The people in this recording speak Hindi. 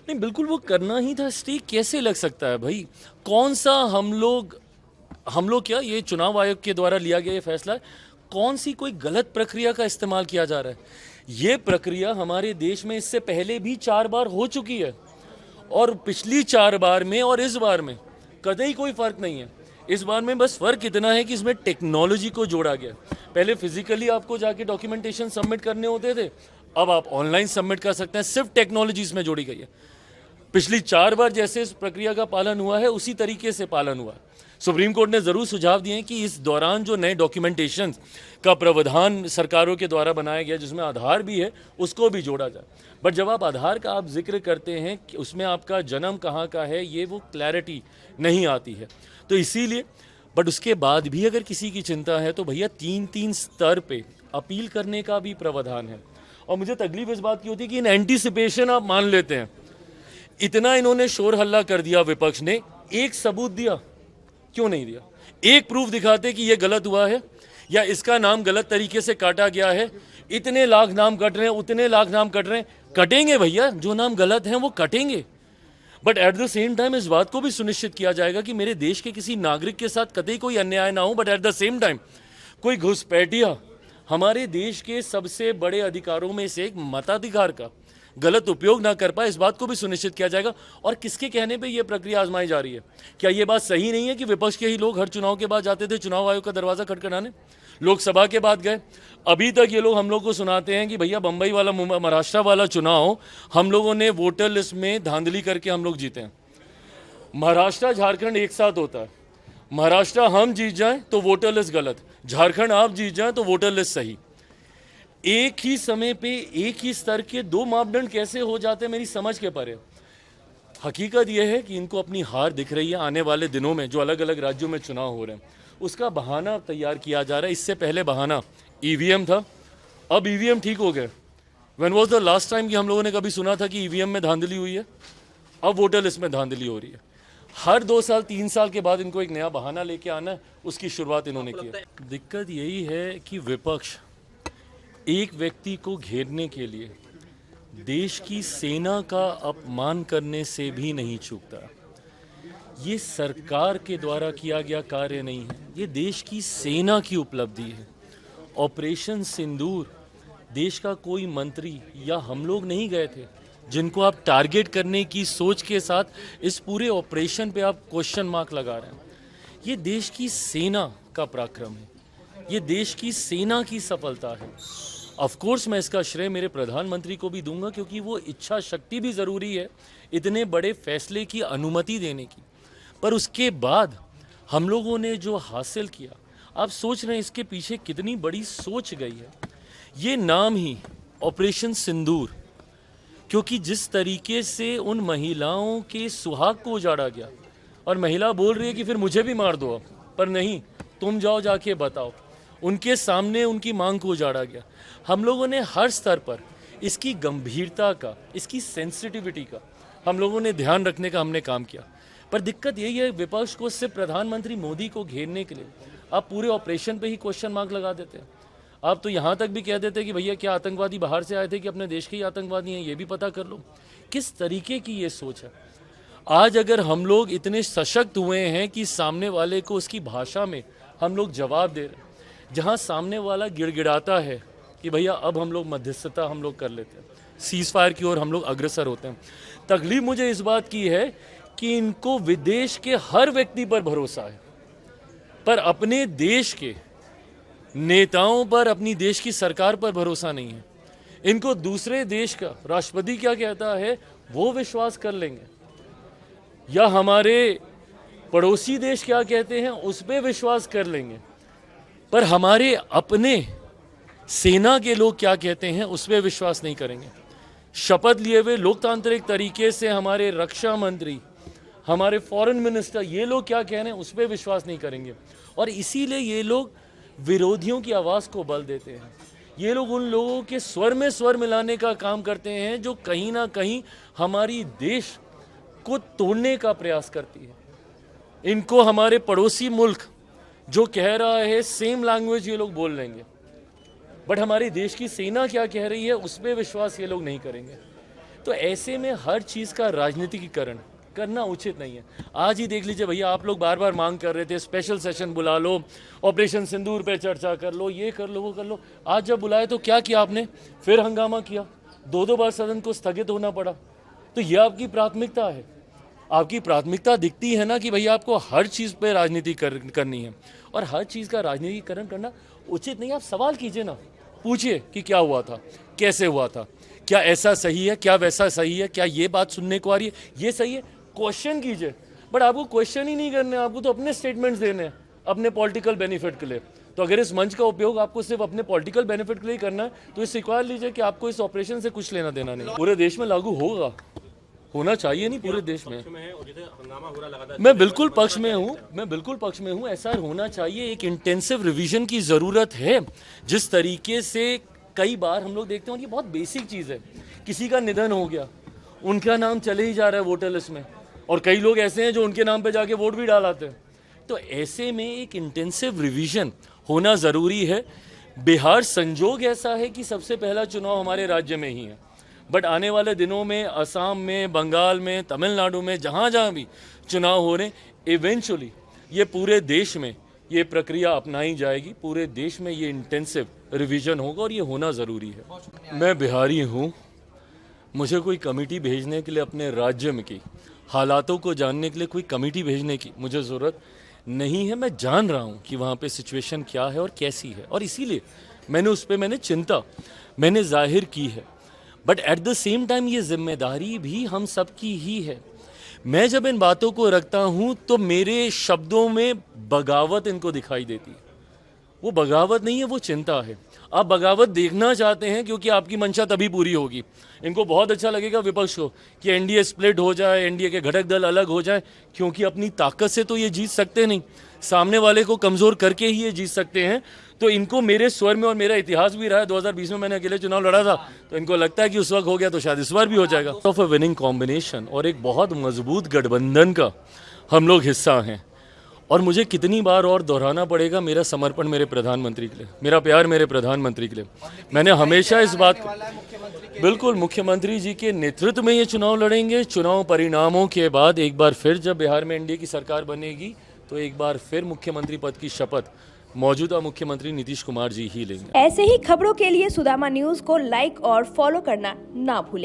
नहीं, बिल्कुल वो करना ही था। स्टे कैसे लग सकता है भाई? कौन सा हम लोग क्या, ये चुनाव आयोग के द्वारा लिया गया ये फैसला है? कौन सी कोई गलत प्रक्रिया का इस्तेमाल किया जा रहा है? ये प्रक्रिया हमारे देश में इससे पहले भी 4 बार हो चुकी है, और पिछली 4 बार में और इस बार में कतई कोई फर्क नहीं है। इस बार में बस फर्क इतना है कि इसमें टेक्नोलॉजी को जोड़ा गया। पहले फिजिकली आपको जाके डॉक्यूमेंटेशन सबमिट करने होते थे, अब आप ऑनलाइन सबमिट कर सकते हैं। सिर्फ टेक्नोलॉजी इसमें जोड़ी गई है। पिछली 4 बार जैसे इस प्रक्रिया का पालन हुआ है उसी तरीके से पालन हुआ है। सुप्रीम कोर्ट ने ज़रूर सुझाव दिए हैं कि इस दौरान जो नए डॉक्यूमेंटेशन का प्रावधान सरकारों के द्वारा बनाया गया, जिसमें आधार भी है, उसको भी जोड़ा जाए। बट जब आप आधार का आप जिक्र करते हैं कि उसमें आपका जन्म कहाँ का है, ये वो क्लैरिटी नहीं आती है। तो इसीलिए, बट उसके बाद भी अगर किसी की चिंता है तो भैया 3-3 स्तर पे अपील करने का भी प्रावधान है। और मुझे तकलीफ इस बात की होती है कि इन एंटीसिपेशन आप मान लेते हैं, इतना इन्होंने शोर हल्ला कर दिया, विपक्ष ने एक सबूत दिया क्यों नहीं दिया? एक प्रूफ दिखाते कि ये गलत हुआ है या इसका नाम गलत तरीके से काटा गया है। इतने लाख नाम कट रहे हैं, उतने लाख नाम कट रहे हैं। कटेंगे भैया, जो नाम गलत हैं वो कटेंगे। But at the same time इस बात को भी सुनिश्चित किया जाएगा कि मेरे देश के किसी नागरिक के साथ कतई कोई अन्याय ना हो। But at the same time कोई घुसपैठिया हमारे देश के सबसे बड़े अधिकारों में से एक मताधिकार का गलत उपयोग ना कर पाए, इस बात को भी सुनिश्चित किया जाएगा। और किसके कहने पे ये प्रक्रिया आजमाई जा रही है? क्या ये बात सही नहीं है कि विपक्ष के ही लोग हर चुनाव के बाद जाते थे चुनाव आयोग का दरवाजा खटखटाने? लोकसभा के बाद गए, अभी तक ये लोग हम लोग को सुनाते हैं कि भैया बम्बई वाला महाराष्ट्र वाला चुनाव हम लोगों ने वोटर लिस्ट में धांधली करके हम लोग जीते हैं। महाराष्ट्र झारखंड एक साथ होता है। महाराष्ट्र हम जीत जाएं तो वोटर लिस्ट गलत, झारखंड आप जीत जाएं तो वोटर लिस्ट सही। एक ही समय पे एक ही स्तर के 2 मापदंड कैसे हो जाते हैं, मेरी समझ के परे। हकीकत यह है कि इनको अपनी हार दिख रही है। आने वाले दिनों में जो अलग अलग राज्यों में चुनाव हो रहे हैं, उसका बहाना तैयार किया जा रहा है। इससे पहले बहाना ईवीएम था, अब ईवीएम ठीक हो गए। When was the last time कि हम लोगों ने कभी सुना था कि ईवीएम में धांधली हुई है? अब वोटर लिस्ट में धांधली हो रही है। हर 2 साल 3 साल के बाद इनको एक नया बहाना लेके आना है, उसकी शुरुआत इन्होंने की है। दिक्कत यही है कि विपक्ष एक व्यक्ति को घेरने के लिए देश की सेना का अपमान करने से भी नहीं चूकता। ये सरकार के द्वारा किया गया कार्य नहीं है, ये देश की सेना की उपलब्धि है। ऑपरेशन सिंदूर देश का कोई मंत्री या हम लोग नहीं गए थे, जिनको आप टारगेट करने की सोच के साथ इस पूरे ऑपरेशन पे आप क्वेश्चन मार्क लगा रहे हैं। ये देश की सेना का पराक्रम है, ये देश की सेना की सफलता है। ऑफ कोर्स मैं इसका श्रेय मेरे प्रधानमंत्री को भी दूंगा, क्योंकि वो इच्छा शक्ति भी ज़रूरी है इतने बड़े फैसले की अनुमति देने की। पर उसके बाद हम लोगों ने जो हासिल किया, आप सोच रहे हैं इसके पीछे कितनी बड़ी सोच गई है। ये नाम ही ऑपरेशन सिंदूर, क्योंकि जिस तरीके से उन महिलाओं के सुहाग को उजाड़ा गया, और महिला बोल रही है कि फिर मुझे भी मार दो, पर नहीं, तुम जाओ जाके बताओ, उनके सामने उनकी मांग को उजाड़ा गया। हम लोगों ने हर स्तर पर इसकी गंभीरता का, इसकी सेंसिटिविटी का हम लोगों ने ध्यान रखने का हमने काम किया। पर दिक्कत यही है, विपक्ष को सिर्फ प्रधानमंत्री मोदी को घेरने के लिए आप पूरे ऑपरेशन पे ही क्वेश्चन मार्क लगा देते हैं। आप तो यहाँ तक भी कह देते हैं कि भैया क्या आतंकवादी बाहर से आए थे कि अपने देश के ही आतंकवादी हैं, ये भी पता कर लो। किस तरीके की ये सोच है? आज अगर हम लोग इतने सशक्त हुए हैं कि सामने वाले को उसकी भाषा में हम लोग जवाब दे रहे हैं, जहाँ सामने वाला गिड़गिड़ाता है कि भैया अब हम लोग मध्यस्थता हम लोग कर लेते हैं, सीज फायर की ओर हम लोग अग्रसर होते हैं। तकलीफ मुझे इस बात की है कि इनको विदेश के हर व्यक्ति पर भरोसा है, पर अपने देश के नेताओं पर, अपनी देश की सरकार पर भरोसा नहीं है। इनको दूसरे देश का राष्ट्रपति क्या कहता है वो विश्वास कर लेंगे, या हमारे पड़ोसी देश क्या कहते हैं उस पर विश्वास कर लेंगे, पर हमारे अपने सेना के लोग क्या कहते हैं उस पर विश्वास नहीं करेंगे। शपथ लिए हुए लोकतांत्रिक तरीके से हमारे रक्षा मंत्री, हमारे फॉरेन मिनिस्टर, ये लोग क्या कह रहे हैं उस पर विश्वास नहीं करेंगे। और इसीलिए ये लोग विरोधियों की आवाज़ को बल देते हैं। ये लोग उन लोगों के स्वर में स्वर मिलाने का काम करते हैं जो कहीं ना कहीं हमारी देश को तोड़ने का प्रयास करती है। इनको हमारे पड़ोसी मुल्क जो कह रहा है सेम लैंग्वेज ये लोग बोल लेंगे, बट हमारे देश की सेना क्या कह रही है उस पर विश्वास ये लोग नहीं करेंगे। तो ऐसे में हर चीज़ का राजनीतिकीकरण करना उचित नहीं है। आज ही देख लीजिए भैया, आप लोग बार बार मांग कर रहे थे स्पेशल सेशन बुला लो, ऑपरेशन सिंदूर पे चर्चा कर लो, ये कर लो, वो कर लो। आज जब बुलाए तो क्या किया आपने? फिर हंगामा किया, दो बार सदन को स्थगित होना पड़ा। तो ये आपकी प्राथमिकता है। आपकी प्राथमिकता दिखती है ना कि भैया आपको हर चीज़ पे राजनीति करनी है, और हर चीज़ का राजनीतिकरण करना उचित नहीं। आप सवाल कीजिए ना, पूछिए कि क्या हुआ था, कैसे हुआ था, क्या ऐसा सही है, क्या वैसा सही है, क्या ये बात सुनने को आ रही है, ये सही है, क्वेश्चन कीजिए। बट आपको क्वेश्चन ही नहीं करने, आपको तो अपने स्टेटमेंट्स देने हैं अपने पॉलिटिकल बेनिफिट के लिए। तो अगर इस मंच का उपयोग आपको सिर्फ अपने पॉलिटिकल बेनिफिट के लिए करना है, तो ये स्वीकार लीजिए कि आपको इस ऑपरेशन से कुछ लेना देना नहीं। पूरे देश में लागू होगा, होना चाहिए नहीं पूरे देश में। मैं बिल्कुल पक्ष में हूँ, मैं बिल्कुल पक्ष में हूँ। ऐसा होना चाहिए। एक इंटेंसिव रिवीजन की ज़रूरत है। जिस तरीके से कई बार हम लोग देखते हैं, और ये बहुत बेसिक चीज़ है, किसी का निधन हो गया, उनका नाम चले ही जा रहा है वोटर लिस्ट में, और कई लोग ऐसे हैं जो उनके नाम पे जाके वोट भी डालाते हैं। तो ऐसे में एक इंटेंसिव रिवीजन होना ज़रूरी है। बिहार संजोग ऐसा है कि सबसे पहला चुनाव हमारे राज्य में ही है, बट आने वाले दिनों में असम में, बंगाल में, तमिलनाडु में, जहाँ जहाँ भी चुनाव हो रहे, इवेंचुअली ये पूरे देश में ये प्रक्रिया अपनाई जाएगी। पूरे देश में ये इंटेंसिव रिवीजन होगा, और ये होना ज़रूरी है। मैं बिहारी हूँ, मुझे कोई कमेटी भेजने के लिए अपने राज्य में की हालातों को जानने के लिए कोई कमेटी भेजने की मुझे ज़रूरत नहीं है। मैं जान रहा हूँ कि वहाँ पे सिचुएशन क्या है और कैसी है, और इसीलिए उस पर मैंने चिंता जाहिर की है। But at the same time ये जिम्मेदारी भी हम सबकी ही है। मैं जब इन बातों को रखता हूँ तो मेरे शब्दों में बगावत इनको दिखाई देती है। वो बगावत नहीं है, वो चिंता है। आप बगावत देखना चाहते हैं क्योंकि आपकी मंशा तभी पूरी होगी। इनको बहुत अच्छा लगेगा विपक्ष को कि एनडीए स्प्लिट हो जाए, एनडीए के घटक दल अलग हो जाए, क्योंकि अपनी ताकत से तो ये जीत सकते नहीं, सामने वाले को कमज़ोर करके ही ये जीत सकते हैं। तो इनको मेरे स्वर में, और मेरा इतिहास भी रहा है, 2020 में मैंने अकेले चुनाव लड़ा था, तो इनको लगता है कि उस वक्त हो गया तो शायद इस बार भी हो जाएगा। ऑफ अ विनिंग कॉम्बिनेशन और एक बहुत मजबूत गठबंधन का हम लोग हिस्सा हैं। और मुझे कितनी बार और दोहराना पड़ेगा मेरा समर्पण मेरे प्रधानमंत्री के लिए, मेरा प्यार मेरे प्रधानमंत्री के लिए। मैंने हमेशा इस बात को, बिल्कुल मुख्यमंत्री जी के नेतृत्व में ये चुनाव लड़ेंगे। चुनाव परिणामों के बाद एक बार फिर जब बिहार में एनडीए की सरकार बनेगी, तो एक बार फिर मुख्यमंत्री पद की शपथ मौजूदा मुख्यमंत्री नीतीश कुमार जी ही लेंगे। ऐसे ही खबरों के लिए सुदामा न्यूज को लाइक और फॉलो करना ना भूलें।